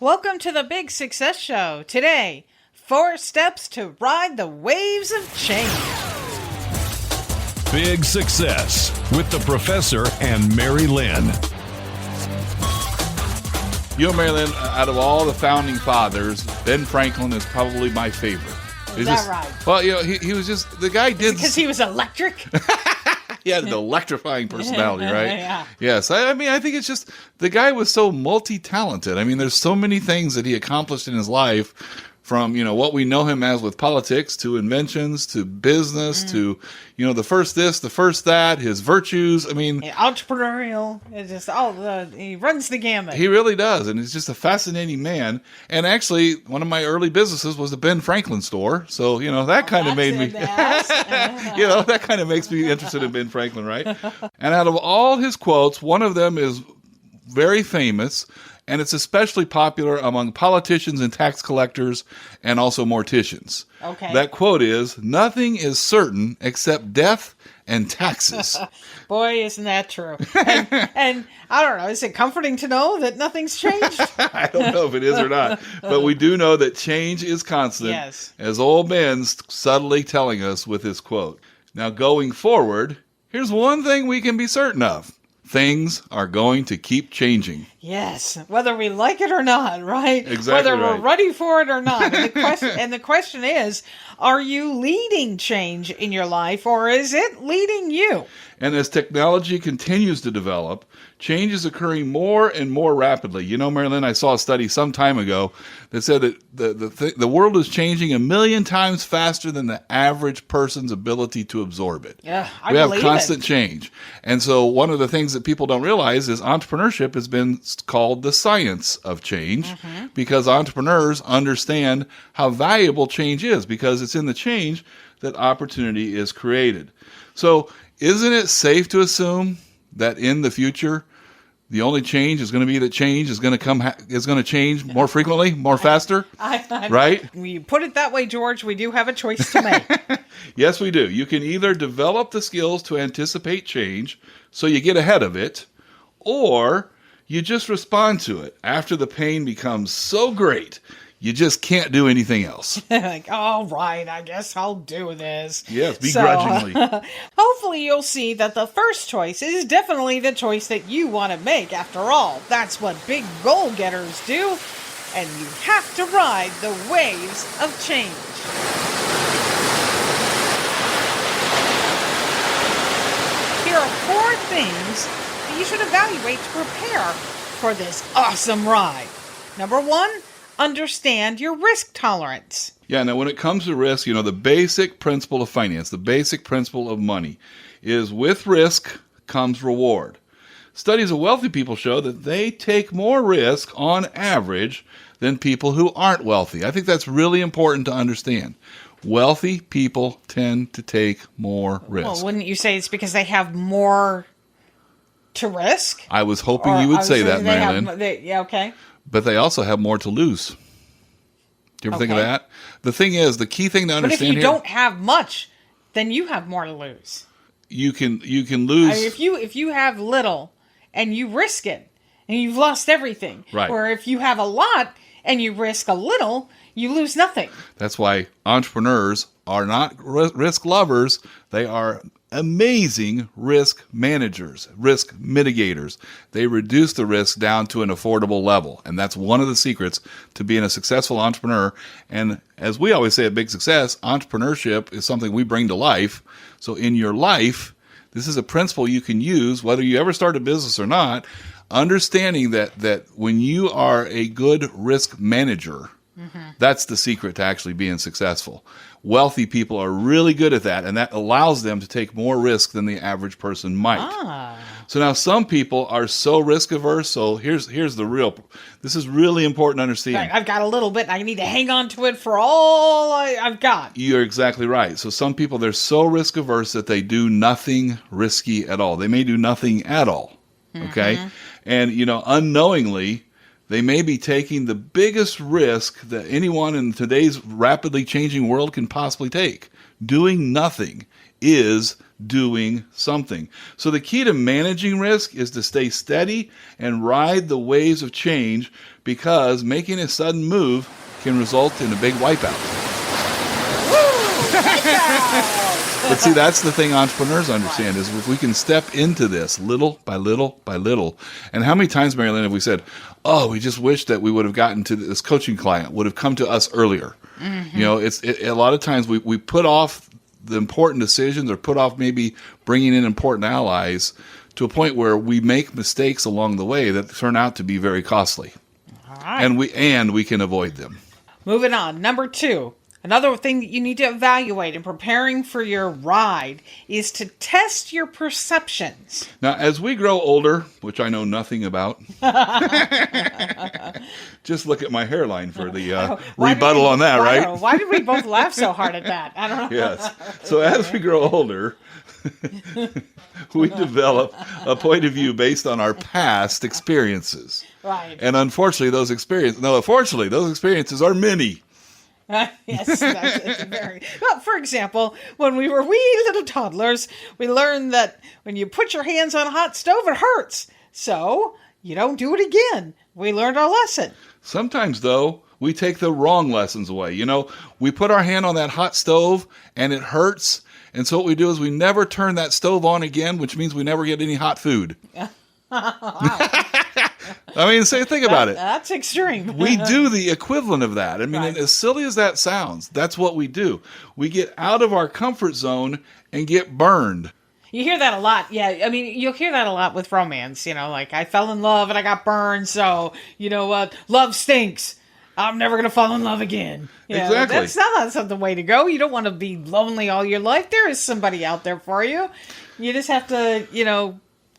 Welcome to the Big Success Show. Today, 4 steps to ride the waves of change. Big Success with the professor and Mary-Lynn. You know, Mary-Lynn, out of all the founding fathers, Ben Franklin is probably my favorite. Is that right? Well, you know, he was just, the guy did... Because he was electric? He had an electrifying personality, right? Yeah. Yes. I mean, I think it's just, the guy was so multi-talented. I mean, there's so many things that he accomplished in his life, from, you know, what we know him as with politics, to inventions, to business, to, you know, the first this, the first that, his virtues. I mean... Entrepreneurial. It's just, he runs the gamut. He really does, and he's just a fascinating man. And actually, one of my early businesses was the Ben Franklin store, so, you know, that kind of made me... you know, that kind of makes me interested in Ben Franklin, right? And out of all his quotes, one of them is very famous, and it's especially popular among politicians and tax collectors and also morticians. Okay. That quote is, "Nothing is certain except death and taxes." Boy, isn't that true. And I don't know, is it comforting to know that nothing's changed? I don't know if it is or not, but we do know that change is constant, yes, as old Ben's subtly telling us with his quote. Now, going forward, here's one thing we can be certain of. Things are going to keep changing. Yes, whether we like it or not, right? Exactly. Whether right. we're ready for it or not. And the question is, are you leading change in your life, or is it leading you? And as technology continues to develop, change is occurring more and more rapidly. You know, Mary-Lynn, I saw a study some time ago that said that the world is changing 1,000,000 times faster than the average person's ability to absorb it. Yeah, we have constant change. And so one of the things that people don't realize is entrepreneurship has been called the science of change, because entrepreneurs understand how valuable change is, because it's in the change that opportunity is created. So isn't it safe to assume that in the future, the only change is going to be that change is going to change more frequently, more faster? Right? When you put it that way, George, we do have a choice to make. Yes, we do. You can either develop the skills to anticipate change so you get ahead of it, or you just respond to it after the pain becomes so great you just can't do anything else. Like, all right, I guess I'll do this. Yes, begrudgingly. Hopefully you'll see that the first choice is definitely the choice that you want to make. After all, that's what big goal-getters do, and you have to ride the waves of change. Here are 4 things that you should evaluate to prepare for this awesome ride. Number 1, understand your risk tolerance. Yeah, now when it comes to risk, you know, the basic principle of finance, the basic principle of money is with risk comes reward. Studies of wealthy people show that they take more risk on average than people who aren't wealthy. I think that's really important to understand. Wealthy people tend to take more risk. Well, wouldn't you say it's because they have more to risk? I was hoping you would say that, Mary-Lynn. Yeah, okay. But they also have more to lose. Do you ever think of that? The thing is, the key thing to understand here... But if you don't have much, then you have more to lose. You can lose... I mean, if you have little and you risk it, and you've lost everything. Right. Or if you have a lot and you risk a little, you lose nothing. That's why entrepreneurs are not risk lovers. They are amazing risk managers, risk mitigators. They reduce the risk down to an affordable level. And that's one of the secrets to being a successful entrepreneur. And as we always say at Big Success, entrepreneurship is something we bring to life. So in your life, this is a principle you can use, whether you ever start a business or not, understanding that when you are a good risk manager, that's the secret to actually being successful. Wealthy people are really good at that, and that allows them to take more risk than the average person might. So now some people are so risk averse. So here's this is really important to understand. I've got a little bit, and I need to hang on to it for all I've got. You're exactly right. So some people, they're so risk averse that they do nothing risky at all. They may do nothing at all. Okay? And, you know, unknowingly, they may be taking the biggest risk that anyone in today's rapidly changing world can possibly take. Doing nothing is doing something. So the key to managing risk is to stay steady and ride the waves of change, because making a sudden move can result in a big wipeout. But see, that's the thing entrepreneurs understand, is if we can step into this little by little by little. And how many times, Mary-Lynn, have we said, oh, we just wish that we would have gotten to this coaching client, would have come to us earlier. Mm-hmm. You know, a lot of times we put off the important decisions, or put off maybe bringing in important allies, to a point where we make mistakes along the way that turn out to be very costly. All right. And we can avoid them. Moving on. Number 2. Another thing that you need to evaluate in preparing for your ride is to test your perceptions. Now, as we grow older, which I know nothing about, just look at my hairline for the rebuttal on that, right? Why did we both laugh so hard at that? I don't know. Yes. So as we grow older, we develop a point of view based on our past experiences. Right. And unfortunately, those experiences are many. Yes, that's very. Well, for example, when we were wee little toddlers, we learned that when you put your hands on a hot stove, it hurts. So you don't do it again. We learned our lesson. Sometimes, though, we take the wrong lessons away. You know, we put our hand on that hot stove and it hurts. And so what we do is we never turn that stove on again, which means we never get any hot food. I mean, think about it. That's extreme. We do the equivalent of that. I mean, Right. as silly as that sounds, that's what we do. We get out of our comfort zone and get burned. You hear that a lot. Yeah, I mean, you'll hear that a lot with romance. You know, like, I fell in love and I got burned, so, you know what? Love stinks. I'm never going to fall in love again. You know, Exactly. That's not the way to go. You don't want to be lonely all your life. There is somebody out there for you. You just have to,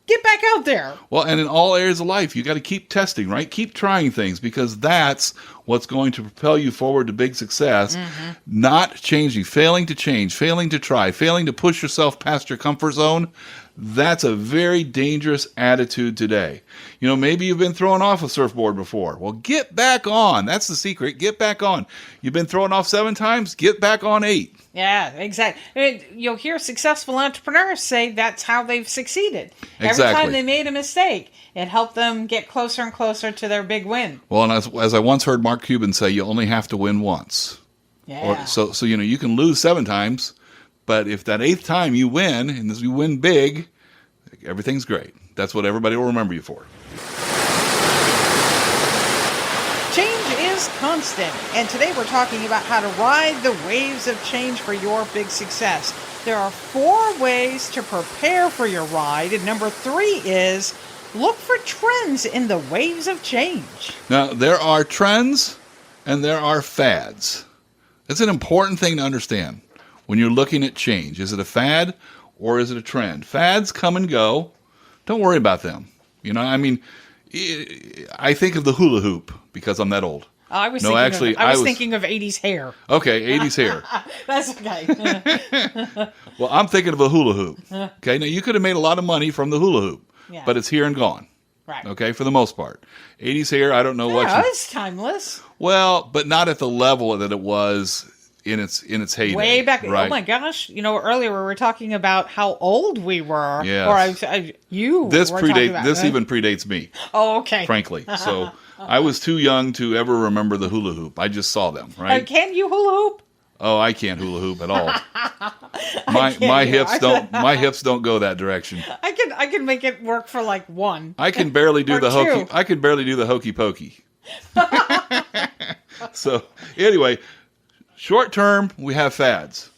get back out there. Well, and in all areas of life, you got to keep testing, right? Keep trying things, because that's what's going to propel you forward to big success. Mm-hmm. Not changing, failing to change, failing to try, failing to push yourself past your comfort zone. That's a very dangerous attitude today. You know, maybe you've been thrown off a surfboard before. Well, get back on. That's the secret. Get back on. You've been thrown off 7 times. Get back on 8. Yeah, exactly. You'll hear successful entrepreneurs say that's how they've succeeded. Exactly. Every time they made a mistake, it helped them get closer and closer to their big win. Well, and as I once heard Mark Cuban say, you only have to win once. Yeah. So you can lose 7 times, but if that 8th time you win, and as you win big, everything's great. That's what everybody will remember you for. Change is constant, and today we're talking about how to ride the waves of change for your big success. There are 4 ways to prepare for your ride, and number 3 is look for trends in the waves of change. Now, there are trends and there are fads. It's an important thing to understand when you're looking at change. Is it a fad or is it a trend? Fads come and go. Don't worry about them. You know, I mean, I think of the hula hoop because I'm that old. I was thinking of 80s hair. Okay, 80s hair. That's okay. Well, I'm thinking of a hula hoop. Okay, now you could have made a lot of money from the hula hoop, but it's here and gone. Right. Okay, for the most part. 80s hair, I don't know what you... it's timeless. Well, but not at the level that it was in its heyday. Way back. Right? Oh my gosh. Earlier we were talking about how old we were. Yes. Or This even predates me. Oh, okay. Frankly. So I was too young to ever remember the hula hoop. I just saw them, right? Can you hula hoop? Oh, I can't hula hoop at all. My hips don't go that direction. I can make it work for like 1. I can barely do the 2. hokey. I can barely do the hokey pokey. So anyway, short term we have fads.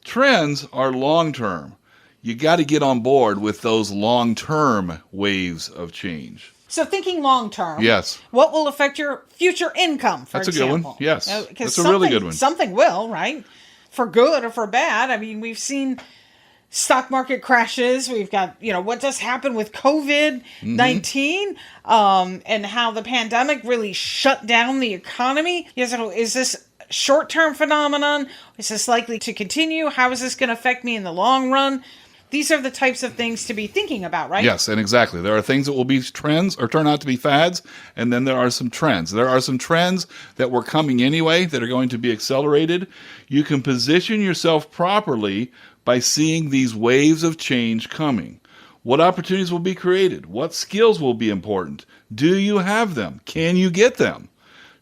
Trends are long term. You got to get on board with those long term waves of change. So thinking long term, yes. What will affect your future income, for That's example? a good one, yes. That's a something, really good one. Something will, right? For good or for bad. I mean, we've seen stock market crashes. We've got, what just happened with COVID-19 and how the pandemic really shut down the economy. Is this short-term phenomenon? Is this likely to continue? How is this going to affect me in the long run? these are the types of things to be thinking about, right? Yes, and exactly. There are things that will be trends or turn out to be fads, and then there are some trends. There are some trends that were coming anyway that are going to be accelerated. You can position yourself properly by seeing these waves of change coming. What opportunities will be created? What skills will be important? Do you have them? Can you get them?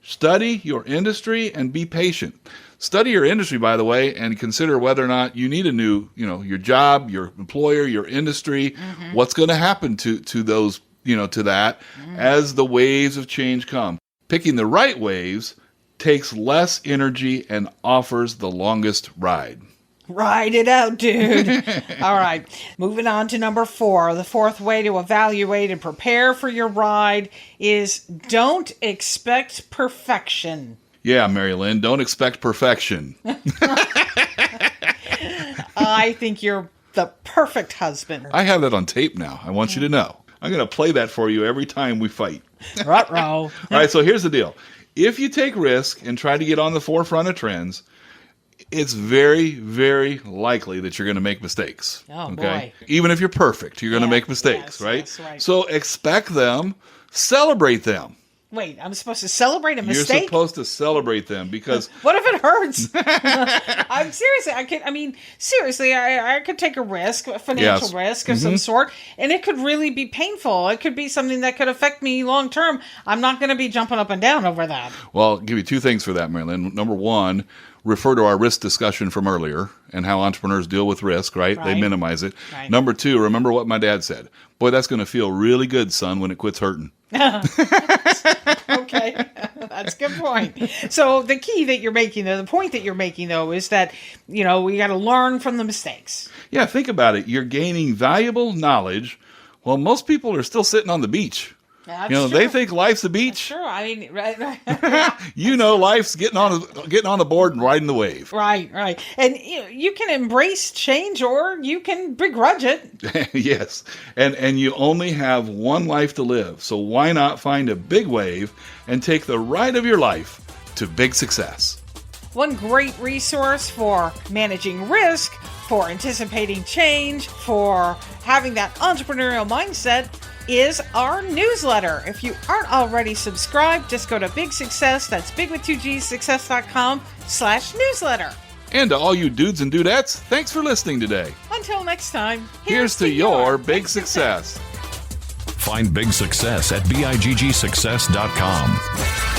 Study your industry and be patient. Study your industry, by the way, and consider whether or not you need a new, your job, your employer, your industry. What's going to happen to those, to that as the waves of change come. Picking the right waves takes less energy and offers the longest ride. Ride it out, dude. All right. Moving on to number 4. The fourth way to evaluate and prepare for your ride is don't expect perfection. Yeah, Mary-Lynn, don't expect perfection. I think you're the perfect husband. I have that on tape now. I want you to know. I'm going to play that for you every time we fight. Ruh-roh. All right, so here's the deal. If you take risk and try to get on the forefront of trends, it's very, very likely that you're going to make mistakes. Oh, boy. Even if you're perfect, you're going to make mistakes, yes, right? Yes, right? So, So expect them, celebrate them. wait, I'm supposed to celebrate a mistake? You're supposed to celebrate them because What if it hurts? I'm seriously, I could take a risk, a financial Yes. risk of some sort, and it could really be painful. It could be something that could affect me long term. I'm not going to be jumping up and down over that. Well, I'll give you 2 things for that, Mary-Lynn. Number 1, refer to our risk discussion from earlier and how entrepreneurs deal with risk, right? They Right. minimize it. Right. Number 2, remember what my dad said. Boy, that's going to feel really good, son, when it quits hurting. Okay, that's a good point. So the key that you're making, though, the point that you're making, though, is that, we got to learn from the mistakes. Yeah, think about it. You're gaining valuable knowledge while most people are still sitting on the beach. That's They true. think life's a beach. Sure, I mean, right. Life's getting on the board and riding the wave. Right. And you can embrace change or you can begrudge it. Yes. And you only have one life to live. So why not find a big wave and take the ride of your life to big success? One great resource for managing risk, for anticipating change, for having that entrepreneurial mindset is our newsletter. If you aren't already subscribed, just go to BIGG Success, that's big with 2Gs, success.com/newsletter. And to all you dudes and dudettes, thanks for listening today. Until next time, Here's to your big success. Find big success at biggsuccess.com.